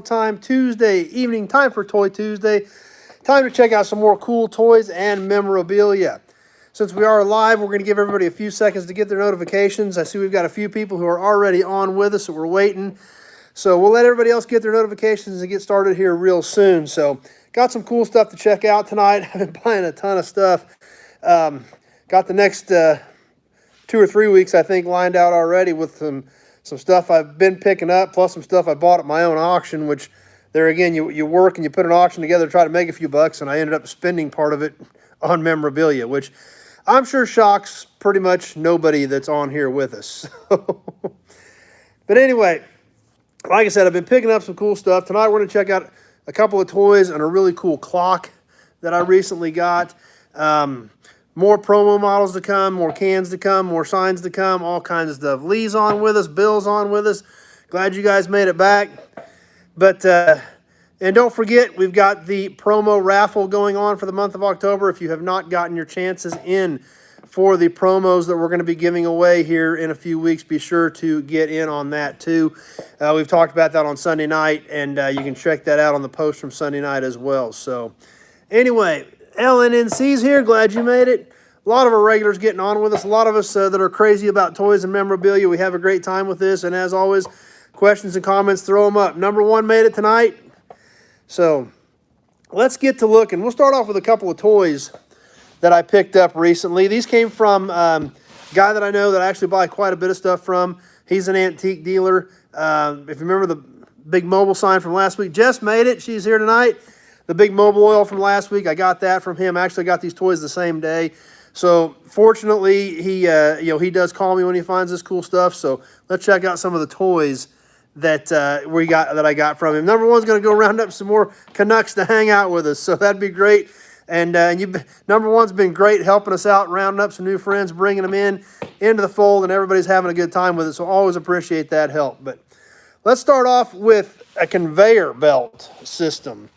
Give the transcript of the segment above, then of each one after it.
Time Tuesday evening, time for Toy Tuesday. Time to check out some more cool toys and memorabilia. Since we are live, we're going to give everybody a few seconds to get their notifications. I see we've got a few people who are already on with us, so we're waiting. So we'll let everybody else get their notifications and get started here real soon. So got some cool stuff to check out tonight. I've been buying a ton of stuff. Got the next 2 or 3 weeks, I think, lined out already with some stuff I've been picking up, plus some stuff I bought at my own auction, which there again, you work and you put an auction together to try to make a few bucks, and I ended up spending part of it on memorabilia, which I'm sure shocks pretty much nobody that's on here with us. But anyway, like I said, I've been picking up some cool stuff. Tonight we're going to check out a couple of toys and a really cool clock that I recently got. More promo models to come, more cans to come, more signs to come, all kinds of stuff. Lee's on with us, Bill's on with us. Glad you guys made it back. But, and don't forget, we've got the promo raffle going on for the month of October. If you have not gotten your chances in for the promos that we're going to be giving away here in a few weeks, be sure to get in on that too. We've talked about that on Sunday night, and you can check that out on the post from Sunday night as well. So, anyway, LNNC's here. Glad you made it. A lot of our regulars getting on with us. A lot of us that are crazy about toys and memorabilia. We have a great time with this. And as always, questions and comments, throw them up. Number one made it tonight. So let's get to looking. We'll start off with a couple of toys that I picked up recently. These came from a guy that I know that I actually buy quite a bit of stuff from. He's an antique dealer. If you remember the big mobile sign from last week, Jess made it. She's here tonight. The big mobile oil from last week, I got that from him. I actually got these toys the same day. So fortunately, he does call me when he finds this cool stuff. So let's check out some of the toys that I got from him. Number one's going to go round up some more Canucks to hang out with us. So that'd be great. And number one's been great helping us out, rounding up some new friends, bringing them into the fold, and everybody's having a good time with it. So always appreciate that help. But let's start off with a conveyor belt system.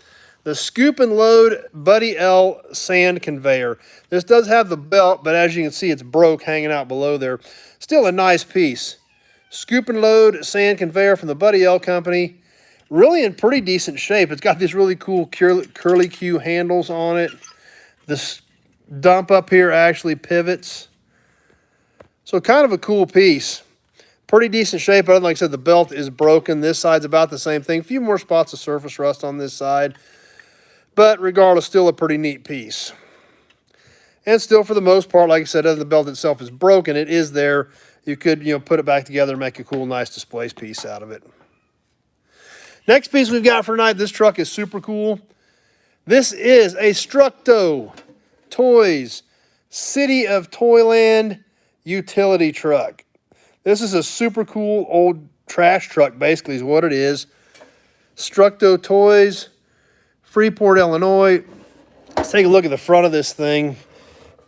The Scoop and Load Buddy L sand conveyor. This does have the belt, but as you can see, it's broke hanging out below there. Still a nice piece. Scoop and Load sand conveyor from the Buddy L company. Really in pretty decent shape. It's got these really cool curly Q handles on it. This dump up here actually pivots. So kind of a cool piece. Pretty decent shape. But like I said, the belt is broken. This side's about the same thing. A few more spots of surface rust on this side. But regardless, still a pretty neat piece. And still, for the most part, like I said, other than the belt itself is broken, it is there. You could, put it back together and make a cool, nice display piece out of it. Next piece we've got for tonight, this truck is super cool. This is a Structo Toys City of Toyland utility truck. This is a super cool old trash truck, basically, is what it is. Structo Toys, Freeport, Illinois. Let's take a look at the front of this thing.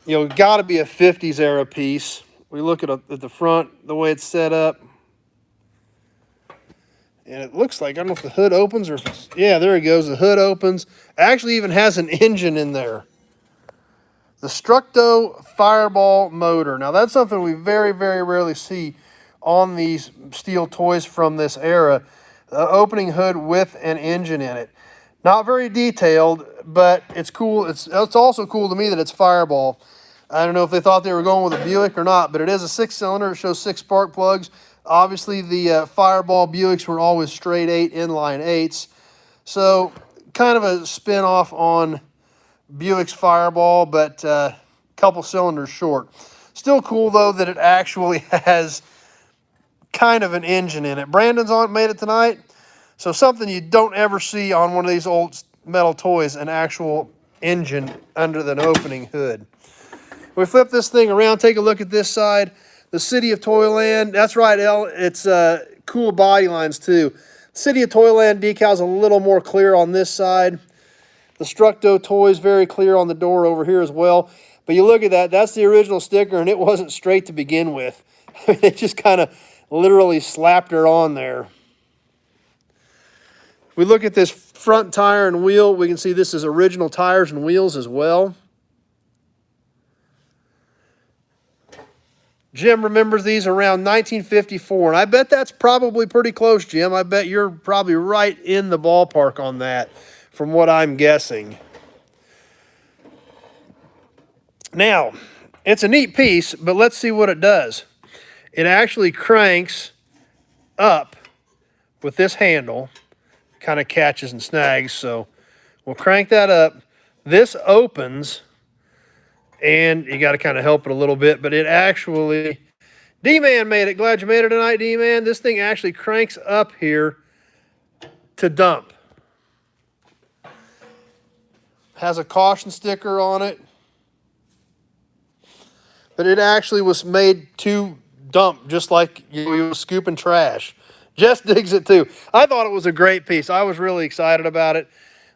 Got to be a 50s era piece. We look at the front, the way it's set up. And it looks like, I don't know if the hood opens or if it's, yeah, there it goes. The hood opens. Actually even has an engine in there. The Structo Fireball motor. Now that's something we very, very rarely see on these steel toys from this era. The opening hood with an engine in it. Not very detailed, but it's cool. It's also cool to me that it's Fireball. I don't know if they thought they were going with a Buick or not, but it is a 6-cylinder. It shows 6 spark plugs. Obviously, the Fireball Buicks were always straight 8 inline 8s. So kind of a spin-off on Buick's Fireball, but a couple cylinders short. Still cool, though, that it actually has kind of an engine in it. Brandon's made it tonight. So something you don't ever see on one of these old metal toys, an actual engine under the opening hood. We flip this thing around, take a look at this side. The City of Toyland, that's right, El. It's cool body lines too. City of Toyland decal's a little more clear on this side. The Structo Toys very clear on the door over here as well. But you look at that, that's the original sticker, and it wasn't straight to begin with. They just kind of literally slapped her on there. We look at this front tire and wheel. We can see this is original tires and wheels as well. Jim remembers these around 1954, and I bet that's probably pretty close, Jim. I bet you're probably right in the ballpark on that, from what I'm guessing. Now, it's a neat piece, but let's see what it does. It actually cranks up with this handle, kind of catches and snags, so we'll crank that up. This opens, and you got to kind of help it a little bit, but it actually, D-Man made it. Glad you made it tonight, D-Man. This thing actually cranks up here to dump. Has a caution sticker on it, but it actually was made to dump just like you were scooping trash. Jess digs it too. I thought it was a great piece. I was really excited about it.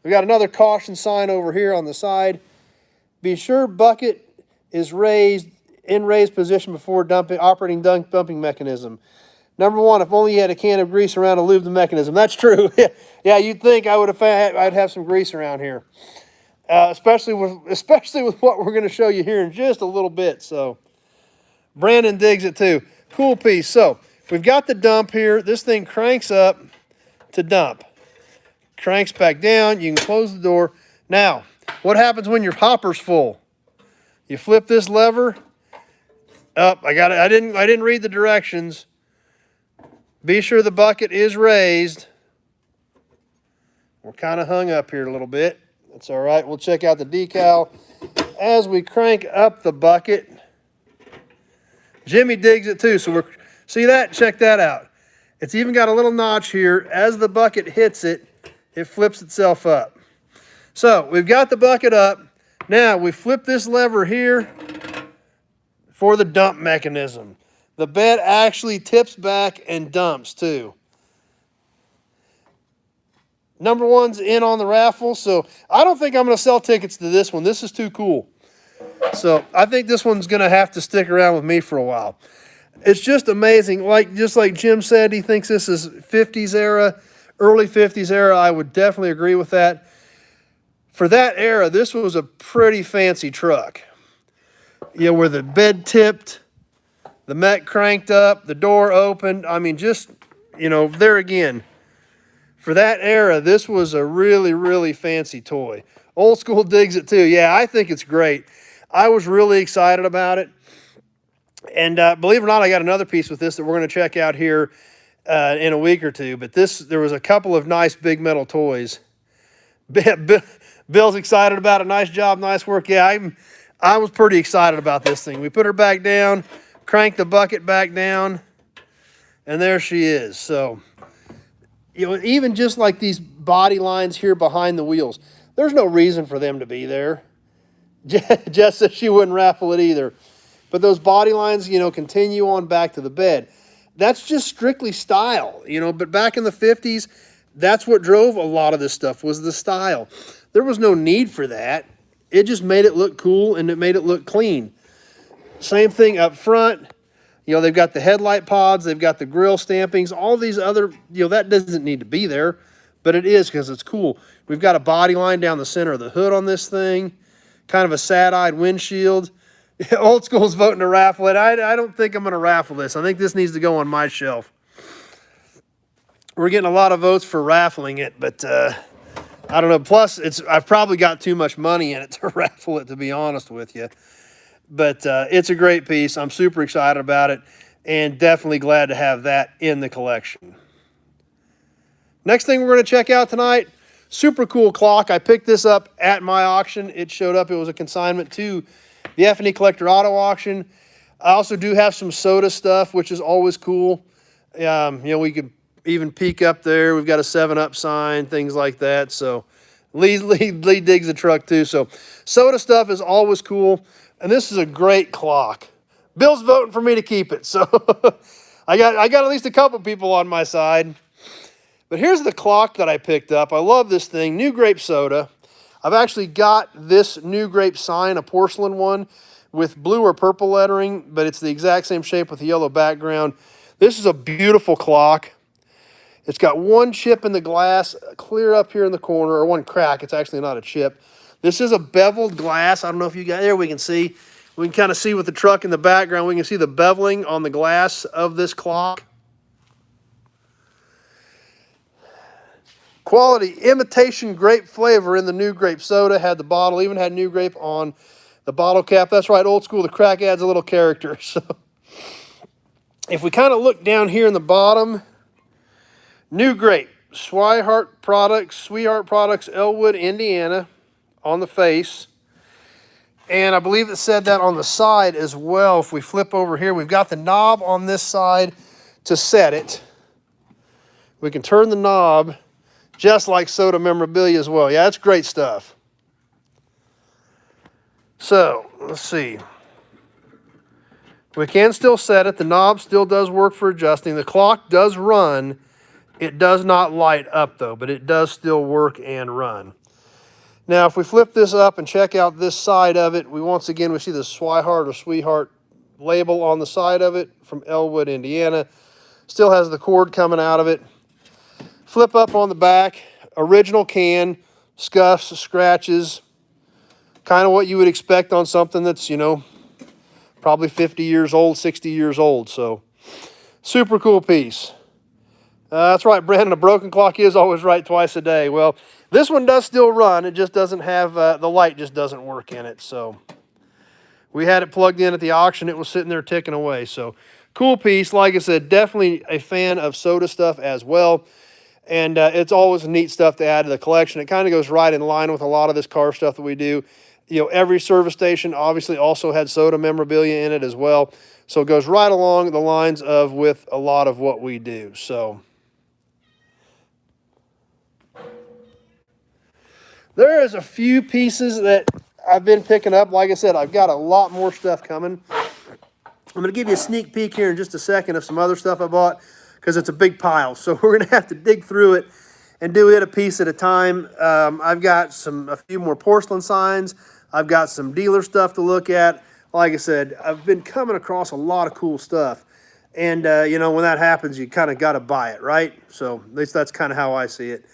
We got another caution sign over here on the side. Be sure bucket is raised in raised position before dumping, operating dumping mechanism. Number one, if only you had a can of grease around to lube the mechanism. That's true. Yeah, you'd think I'd have some grease around here, especially with what we're going to show you here in just a little bit. So Brandon digs it too. Cool piece. So we've got the dump here. This thing cranks up to dump. Cranks back down. You can close the door. Now, what happens when your hopper's full? You flip this lever. Up. I didn't read the directions. Be sure the bucket is raised. We're kind of hung up here a little bit. That's all right. We'll check out the decal as we crank up the bucket. Jimmy digs it too. So see that? Check that out. It's even got a little notch here. As the bucket hits it, it flips itself up. So we've got the bucket up. Now we flip this lever here for the dump mechanism. The bed actually tips back and dumps too. Number one's in on the raffle, so I don't think I'm going to sell tickets to this one. This is too cool. So I think this one's going to have to stick around with me for a while. It's just amazing. Just like Jim said, he thinks this is 50s era, early 50s era. I would definitely agree with that. For that era, this was a pretty fancy truck. You know, where the bed tipped, the mech cranked up, the door opened. I mean, just, you know, there again. For that era, this was a really, really fancy toy. Old School digs it too. Yeah, I think it's great. I was really excited about it. And believe it or not, I got another piece with this that we're going to check out here in a week or two. But there was a couple of nice big metal toys. Bill's excited about it. Nice job, nice work. Yeah, I was pretty excited about this thing. We put her back down, cranked the bucket back down, and there she is. So, you know, even just like these body lines here behind the wheels, there's no reason for them to be there. Jess said she wouldn't raffle it either. But those body lines, you know, continue on back to the bed. That's just strictly style, you know. But back in the 50s, that's what drove a lot of this stuff, was the style. There was no need for that. It just made it look cool and it made it look clean. Same thing up front. You know, they've got the headlight pods, they've got the grill stampings, all these other, you know, that doesn't need to be there, but it is because it's cool. We've got a body line down the center of the hood on this thing, kind of a sad-eyed windshield. Old School's voting to raffle it. I don't think I'm going to raffle this. I think this needs to go on my shelf. We're getting a lot of votes for raffling it, but I don't know. Plus, I've probably got too much money in it to raffle it, to be honest with you. But it's a great piece. I'm super excited about it and definitely glad to have that in the collection. Next thing we're going to check out tonight, super cool clock. I picked this up at my auction. It showed up. It was a consignment to the F&E Collector Auto Auction. I also do have some soda stuff, which is always cool. You know, we could even peek up there. We've got a 7-Up sign, things like that. So Lee digs the truck too. So soda stuff is always cool. And this is a great clock. Bill's voting for me to keep it. So I got at least a couple people on my side. But here's the clock that I picked up. I love this thing, Nu-Grape soda. I've actually got this Nu-Grape sign, a porcelain one, with blue or purple lettering, but it's the exact same shape with a yellow background. This is a beautiful clock. It's got one chip in the glass, clear up here in the corner, or one crack. It's actually not a chip. This is a beveled glass. I don't know if you got, there we can see. We can kind of see with the truck in the background, we can see the beveling on the glass of this clock. Quality imitation grape flavor in the Nu-Grape soda. Had the bottle, even had Nu-Grape on the bottle cap. That's right, old school. The crack adds a little character. So if we kind of look down here in the bottom, Nu-Grape, Sweetheart Products, Elwood, Indiana, on the face. And I believe it said that on the side as well. If we flip over here, we've got the knob on this side to set it. We can turn the knob just like soda memorabilia as well. Yeah, that's great stuff. So, let's see. We can still set it. The knob still does work for adjusting. The clock does run. It does not light up, though, but it does still work and run. Now, if we flip this up and check out this side of it, we see the Sweetheart label on the side of it from Elwood, Indiana. Still has the cord coming out of it. Flip up on the back, original can, scuffs, scratches, kind of what you would expect on something that's, probably 50 years old, 60 years old. So, super cool piece. That's right, Brandon, a broken clock is always right twice a day. Well, this one does still run. It just doesn't have, the light just doesn't work in it. So, we had it plugged in at the auction. It was sitting there ticking away. So, cool piece. Like I said, definitely a fan of soda stuff as well. And it's always neat stuff to add to the collection. It kind of goes right in line with a lot of this car stuff that we do. Every service station obviously also had soda memorabilia in it as well. So it goes right along the lines of with a lot of what we do. So there is a few pieces that I've been picking up. Like I said, I've got a lot more stuff coming. I'm going to give you a sneak peek here in just a second of some other stuff I bought, because it's a big pile. So we're going to have to dig through it and do it a piece at a time. I've got a few more porcelain signs. I've got some dealer stuff to look at. Like I said, I've been coming across a lot of cool stuff. And, when that happens, you kind of got to buy it, right? So at least that's kind of how I see it.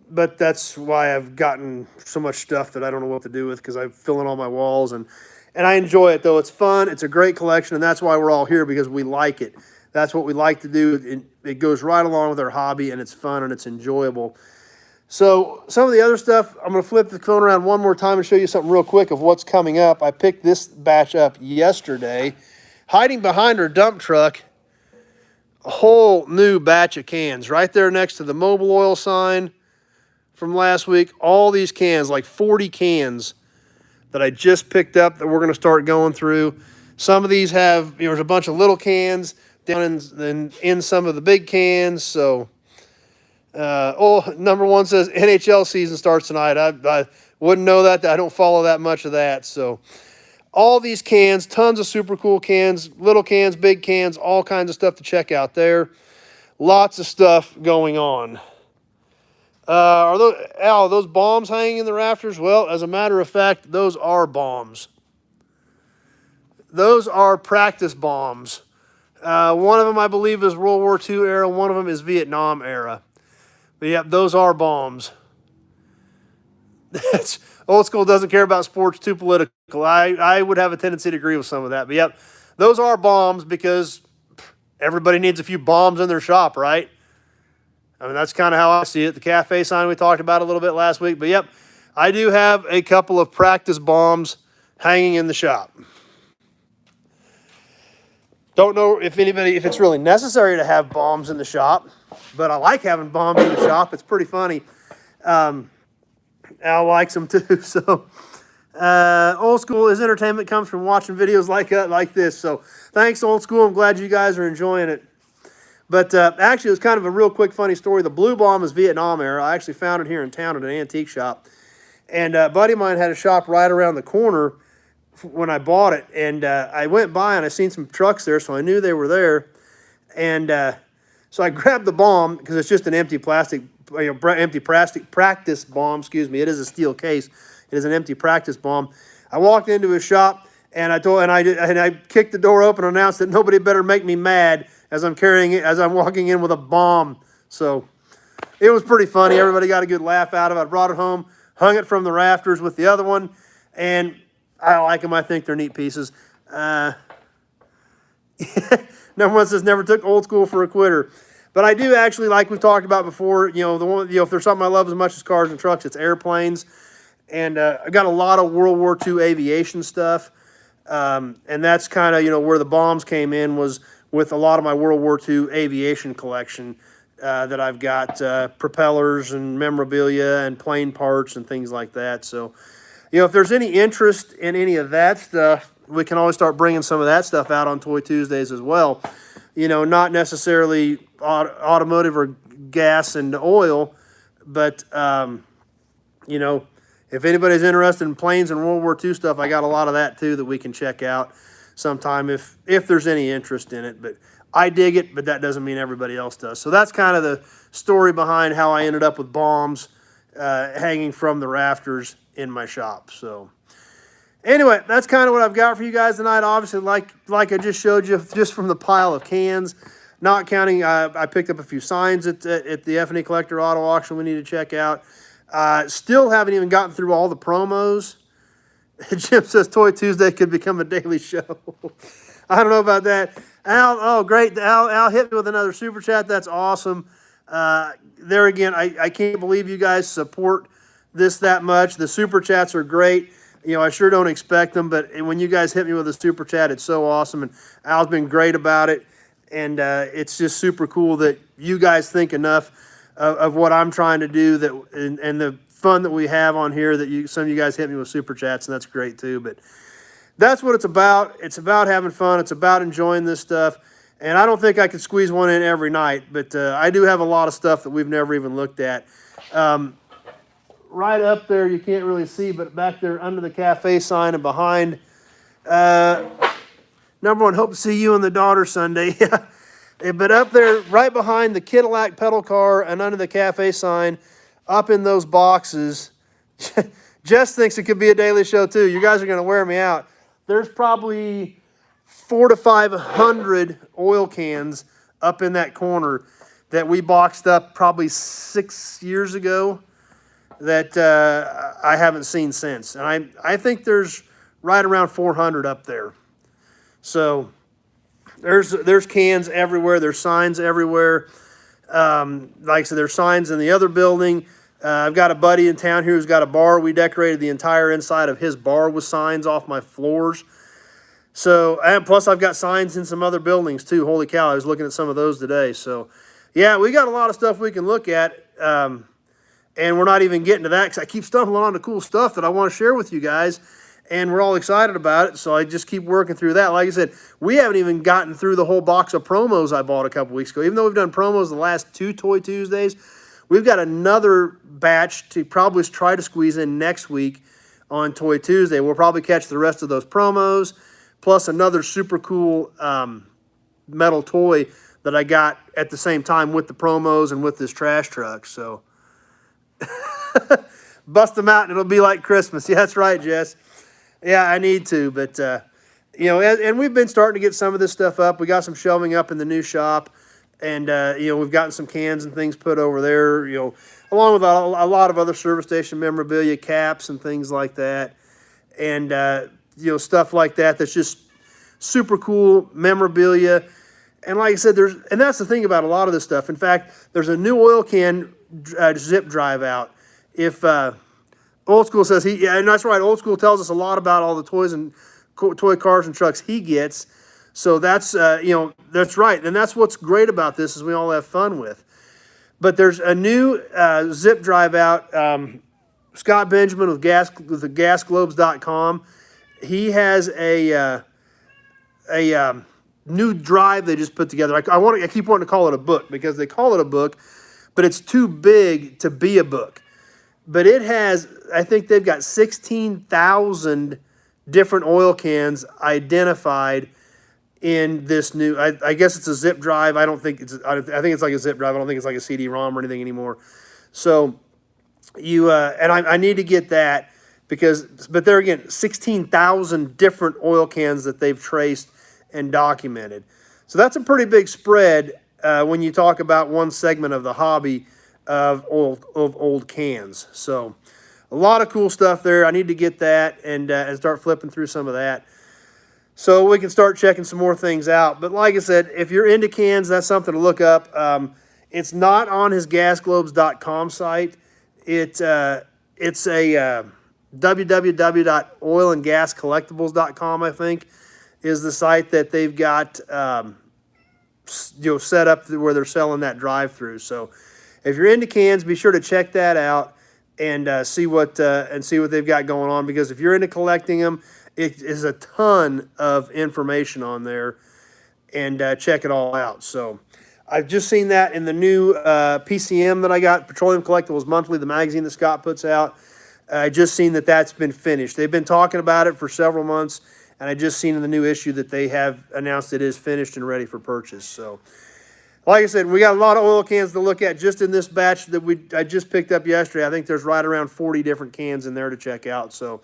But that's why I've gotten so much stuff that I don't know what to do with, because I fill in all my walls. And I enjoy it, though. It's fun. It's a great collection, and that's why we're all here, because we like it. That's what we like to do. It goes right along with our hobby, and it's fun, and it's enjoyable. So some of the other stuff, I'm going to flip the phone around one more time and show you something real quick of what's coming up. I picked this batch up yesterday. Hiding behind our dump truck, a whole new batch of cans. Right there next to the Mobil Oil sign from last week. All these cans, like 40 cans that I just picked up that we're going to start going through. Some of these have, there's a bunch of little cans down in some of the big cans. So, number one says NHL season starts tonight. I wouldn't know that. I don't follow that much of that. So, all these cans, tons of super cool cans, little cans, big cans, all kinds of stuff to check out there. Lots of stuff going on. Are those bombs hanging in the rafters? Well, as a matter of fact, those are bombs. Those are practice bombs. One of them, I believe, is World War II era. One of them is Vietnam era. But, yeah, those are bombs. That's old school, doesn't care about sports, too political. I would have a tendency to agree with some of that. But, yep, those are bombs, because everybody needs a few bombs in their shop, right? I mean, that's kind of how I see it. The cafe sign we talked about a little bit last week. But, yep, I do have a couple of practice bombs hanging in the shop. Don't know if it's really necessary to have bombs in the shop, but I like having bombs in the shop. It's pretty funny. Al likes them too. So, old school is entertainment, comes from watching videos like this. So, thanks, old school. I'm glad you guys are enjoying it. But actually, it was kind of a real quick, funny story. The blue bomb is Vietnam era. I actually found it here in town at an antique shop. And a buddy of mine had a shop right around the corner when I bought it. And I went by and I seen some trucks there, so I knew they were there. And so I grabbed the bomb, because it's just an empty plastic practice bomb. Excuse me. It is a steel case. It is an empty practice bomb. I walked into his shop, and I kicked the door open and announced that nobody better make me mad as I'm walking in with a bomb. So it was pretty funny. Everybody got a good laugh out of it. I brought it home, hung it from the rafters with the other one, and I like them. I think they're neat pieces. Number one says never took old school for a quitter. But I do actually, like we've talked about before, the one, if there's something I love as much as cars and trucks, it's airplanes. And I got a lot of World War II aviation stuff. And that's kind of, where the bombs came in, was with a lot of my World War II aviation collection that I've got propellers and memorabilia and plane parts and things like that. So, if there's any interest in any of that stuff, we can always start bringing some of that stuff out on Toy Tuesdays as well. Not necessarily automotive or gas and oil, but, if anybody's interested in planes and World War II stuff, I got a lot of that too that we can check out sometime if there's any interest in it. But I dig it, but that doesn't mean everybody else does. So that's kind of the story behind how I ended up with bombs hanging from the rafters in my shop. So anyway, that's kind of what I've got for you guys tonight. Obviously, like I just showed you, just from the pile of cans, not counting, I picked up a few signs at the F&E Collector Auto Auction we need to check out. Still haven't even gotten through all the promos. Jim says Toy Tuesday could become a daily show. I don't know about that. Al, oh great. Al hit me with another super chat. That's awesome. There again, I can't believe you guys support this that much. The super chats are great. I sure don't expect them, but when you guys hit me with a super chat, it's so awesome. And Al's been great about it. And it's just super cool that you guys think enough of what I'm trying to do, and the fun that we have on here, that some of you guys hit me with super chats, and that's great too. But that's what it's about. It's about having fun. It's about enjoying this stuff. And I don't think I could squeeze one in every night, but I do have a lot of stuff that we've never even looked at. Right up there, you can't really see, but back there under the cafe sign and behind, number one, hope to see you and the daughter Sunday. But up there, right behind the Cadillac pedal car and under the cafe sign, up in those boxes, Jess thinks it could be a daily show too. You guys are going to wear me out. There's probably 400 to 500 oil cans up in that corner that we boxed up probably 6 years ago that I haven't seen since. And I think there's right around 400 up there. So there's cans everywhere. There's signs everywhere. Like I said, there's signs in the other building. I've got a buddy in town here who's got a bar. We decorated the entire inside of his bar with signs off my floors. So, and plus I've got signs in some other buildings too. Holy cow, I was looking at some of those today. So, yeah, we got a lot of stuff we can look at. And we're not even getting to that because I keep stumbling onto cool stuff that I want to share with you guys. And we're all excited about it, so I just keep working through that. Like I said, we haven't even gotten through the whole box of promos I bought a couple weeks ago. Even though we've done promos the last 2 Toy Tuesdays, we've got another batch to probably try to squeeze in next week on Toy Tuesday. We'll probably catch the rest of those promos, plus another super cool metal toy that I got at the same time with the promos and with this trash truck. So bust them out and it'll be like Christmas. Yeah, that's right, Jess. Yeah, I need to, but and we've been starting to get some of this stuff up. We got some shelving up in the new shop, and we've gotten some cans and things put over there, along with a lot of other service station memorabilia, caps and things like that, and stuff like that that's just super cool memorabilia. And like I said, and that's the thing about a lot of this stuff. In fact, there's a new oil can zip drive out. If Old School says and that's right, Old School tells us a lot about all the toys and toy cars and trucks he gets. So that's, that's right. And that's what's great about this is we all have fun with. But there's a new zip drive out. Scott Benjamin with the gasglobes.com. He has a new drive they just put together. I keep wanting to call it a book because they call it a book, but it's too big to be a book. But it has, I think they've got 16,000 different oil cans identified in this new, I guess it's a zip drive. I think it's like a zip drive. I don't think it's like a CD-ROM or anything anymore. So and I need to get that but there again, 16,000 different oil cans that they've traced and documented. So that's a pretty big spread when you talk about one segment of the hobby of old cans. So a lot of cool stuff there. I need to get that and start flipping through some of that, so we can start checking some more things out. But like I said, if you're into cans, that's something to look up. It's not on his gasglobes.com site. It's a www.oilandgascollectibles.com, I think, is the site that they've got set up where they're selling that drive-through. So if you're into cans, be sure to check that out and see what they've got going on, because if you're into collecting them, it is a ton of information on there, and check it all out. So I've just seen that in the new PCM that I got, Petroleum Collectibles Monthly, the magazine that Scott puts out. I just seen that that's been finished. They've been talking about it for several months, and I just seen in the new issue that they have announced it is finished and ready for purchase. So, like I said, we got a lot of oil cans to look at just in this batch that I just picked up yesterday. I think there's right around 40 different cans in there to check out. So,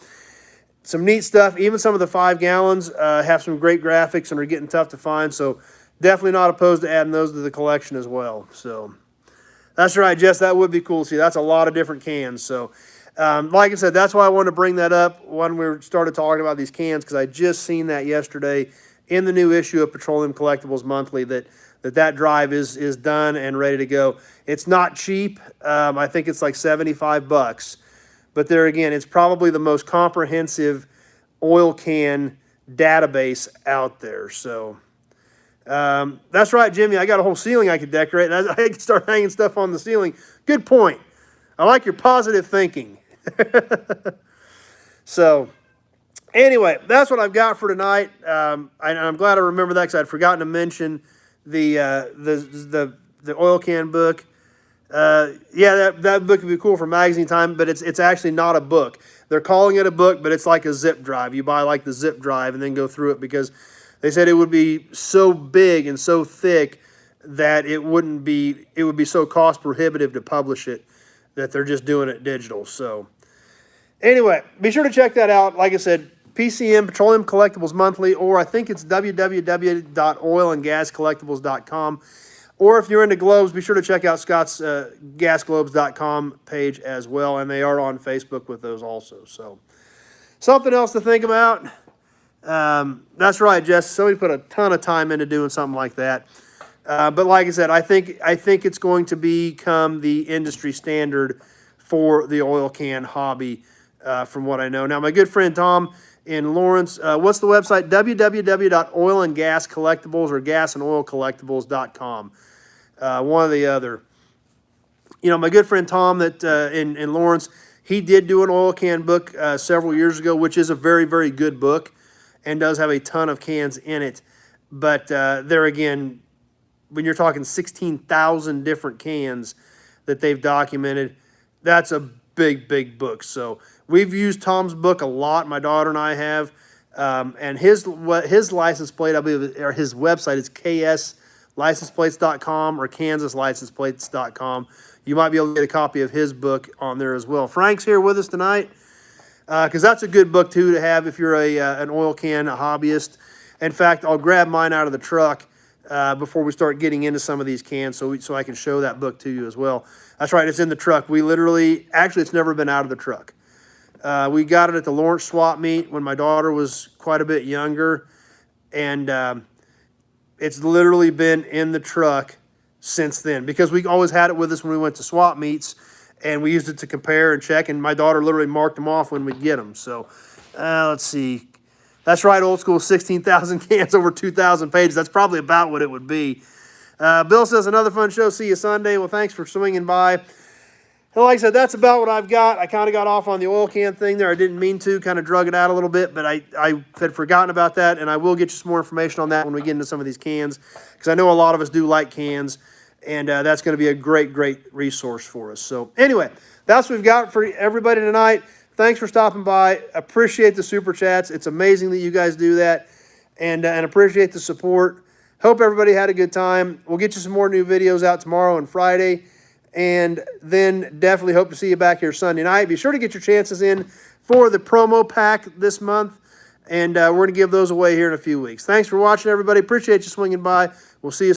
some neat stuff. Even some of the 5 gallons have some great graphics and are getting tough to find. So, definitely not opposed to adding those to the collection as well. So, that's right, Jess. That would be cool to see. That's a lot of different cans. So, like I said, that's why I wanted to bring that up when we started talking about these cans, because I just seen that yesterday in the new issue of Petroleum Collectibles Monthly that drive is done and ready to go. It's not cheap. I think it's like $75. But there again, it's probably the most comprehensive oil can database out there. So that's right, Jimmy. I got a whole ceiling I could decorate. I could start hanging stuff on the ceiling. Good point. I like your positive thinking. So anyway, that's what I've got for tonight. I'm glad I remember that, because I'd forgotten to mention the oil can book. Yeah, that book would be cool for magazine time, but it's actually not a book. They're calling it a book, but it's like a zip drive. You buy like the zip drive and then go through it, because they said it would be so big and so thick that it would be so cost prohibitive to publish it, that they're just doing it digital. So anyway, be sure to check that out. Like I said, PCM, Petroleum Collectibles Monthly, or I think it's www.oilandgascollectibles.com. Or if you're into globes, be sure to check out Scott's gasglobes.com page as well, and they are on Facebook with those also. So something else to think about. That's right, Jess. Somebody put a ton of time into doing something like that. But like I said, I think it's going to become the industry standard for the oil can hobby, from what I know. Now, my good friend Tom in Lawrence, what's the website? www.oilandgascollectibles or gasandoilcollectibles.com. One or the other. You know, my good friend Tom that in Lawrence, he did do an oil can book several years ago, which is a very, very good book and does have a ton of cans in it. But there again, when you're talking 16,000 different cans that they've documented, that's a big, big book. So we've used Tom's book a lot. My daughter and I have. And his license plate, I believe, or his website is kslicenseplates.com or kansaslicenseplates.com. You might be able to get a copy of his book on there as well. Frank's here with us tonight, because that's a good book, too, to have if you're an oil can hobbyist. In fact, I'll grab mine out of the truck before we start getting into some of these cans, so I can show that book to you as well. That's right, it's in the truck. We literally, actually, it's never been out of the truck. We got it at the Lawrence swap meet when my daughter was quite a bit younger, and it's literally been in the truck since then, because we always had it with us when we went to swap meets, and we used it to compare and check, and my daughter literally marked them off when we'd get them. So let's see. That's right, old school, 16,000 cans over 2,000 pages. That's probably about what it would be. Bill says, another fun show. See you Sunday. Well, thanks for swinging by. And like I said, that's about what I've got. I kind of got off on the oil can thing there. I didn't mean to, kind of drug it out a little bit, but I had forgotten about that, and I will get you some more information on that when we get into some of these cans, because I know a lot of us do like cans, and that's going to be a great, great resource for us. So anyway, that's what we've got for everybody tonight. Thanks for stopping by. Appreciate the super chats. It's amazing that you guys do that, and appreciate the support. Hope everybody had a good time. We'll get you some more new videos out tomorrow and Friday, and then definitely hope to see you back here Sunday night. Be sure to get your chances in for the promo pack this month, and we're going to give those away here in a few weeks. Thanks for watching, everybody. Appreciate you swinging by. We'll see you